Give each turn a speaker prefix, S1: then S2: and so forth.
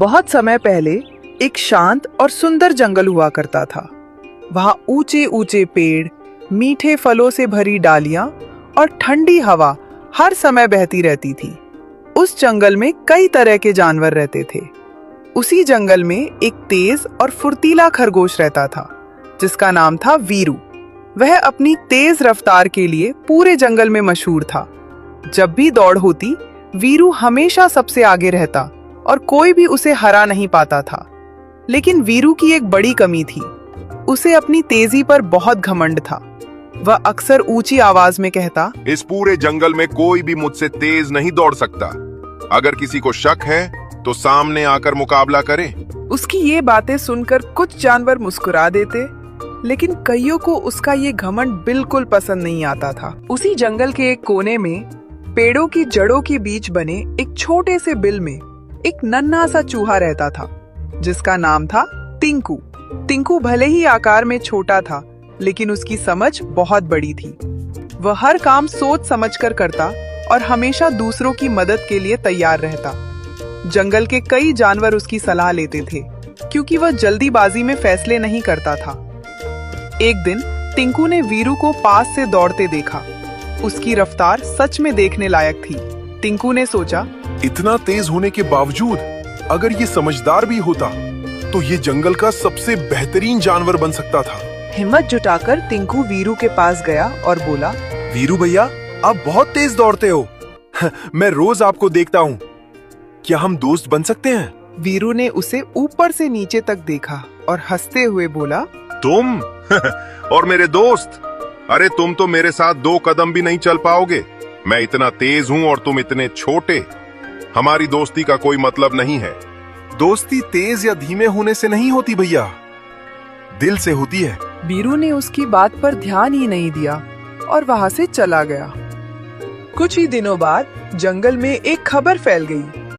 S1: बहुत समय पहले एक शांत और सुंदर जंगल हुआ करता था। वहां ऊंचे ऊंचे पेड़, मीठे फलों से भरी डालियां और ठंडी हवा हर समय बहती रहती थी। उस जंगल में कई तरह के जानवर रहते थे। उसी जंगल में एक तेज और फुर्तीला खरगोश रहता था जिसका नाम था वीरू। वह अपनी तेज रफ्तार के लिए पूरे जंगल में मशहूर था। जब भी दौड़ होती, वीरू हमेशा सबसे आगे रहता और कोई भी उसे हरा नहीं पाता था। लेकिन वीरू की एक बड़ी कमी थी, उसे अपनी तेजी पर बहुत घमंड था। वह अक्सर ऊंची आवाज में कहता,
S2: इस पूरे जंगल में कोई भी मुझसे तेज नहीं दौड़ सकता। अगर किसी को शक है तो सामने आकर मुकाबला करे।
S1: उसकी ये बातें सुनकर कुछ जानवर मुस्कुरा देते, लेकिन कईयों को उसका ये घमंड बिल्कुल पसंद नहीं आता था। उसी जंगल के एक कोने में पेड़ों की जड़ों के बीच बने एक छोटे से बिल में एक नन्हा सा चूहा रहता था जिसका नाम था टिंकू। टिंकू भले ही आकार में छोटा था, लेकिन उसकी समझ बहुत बड़ी थी। वह हर काम सोच समझकर करता और हमेशा दूसरों की मदद के लिए तैयार रहता। जंगल के कई जानवर उसकी सलाह लेते थे क्योंकि वह जल्दीबाजी में फैसले नहीं करता था। एक दिन टिंकू ने वीरू को पास से दौड़ते देखा। उसकी रफ्तार सच में देखने लायक थी। टिंकू ने सोचा,
S3: इतना तेज होने के बावजूद अगर ये समझदार भी होता तो ये जंगल का सबसे बेहतरीन जानवर बन सकता था।
S1: हिम्मत जुटाकर टिंकू वीरू के पास गया और बोला,
S3: वीरू भैया, आप बहुत तेज दौड़ते हो। मैं रोज आपको देखता हूँ। क्या हम दोस्त बन सकते हैं?
S1: वीरू ने उसे ऊपर से नीचे तक देखा और हंसते हुए बोला,
S2: तुम और मेरे दोस्त? अरे तुम तो मेरे साथ 2 कदम भी नहीं चल पाओगे। मैं इतना तेज हूँ और तुम इतने छोटे। हमारी दोस्ती का कोई मतलब नहीं है।
S3: दोस्ती तेज या धीमे होने से नहीं होती भैया, दिल से होती है।
S1: वीरू ने उसकी बात पर ध्यान ही नहीं दिया और वहां से चला गया। कुछ ही दिनों बाद जंगल में एक खबर फैल गई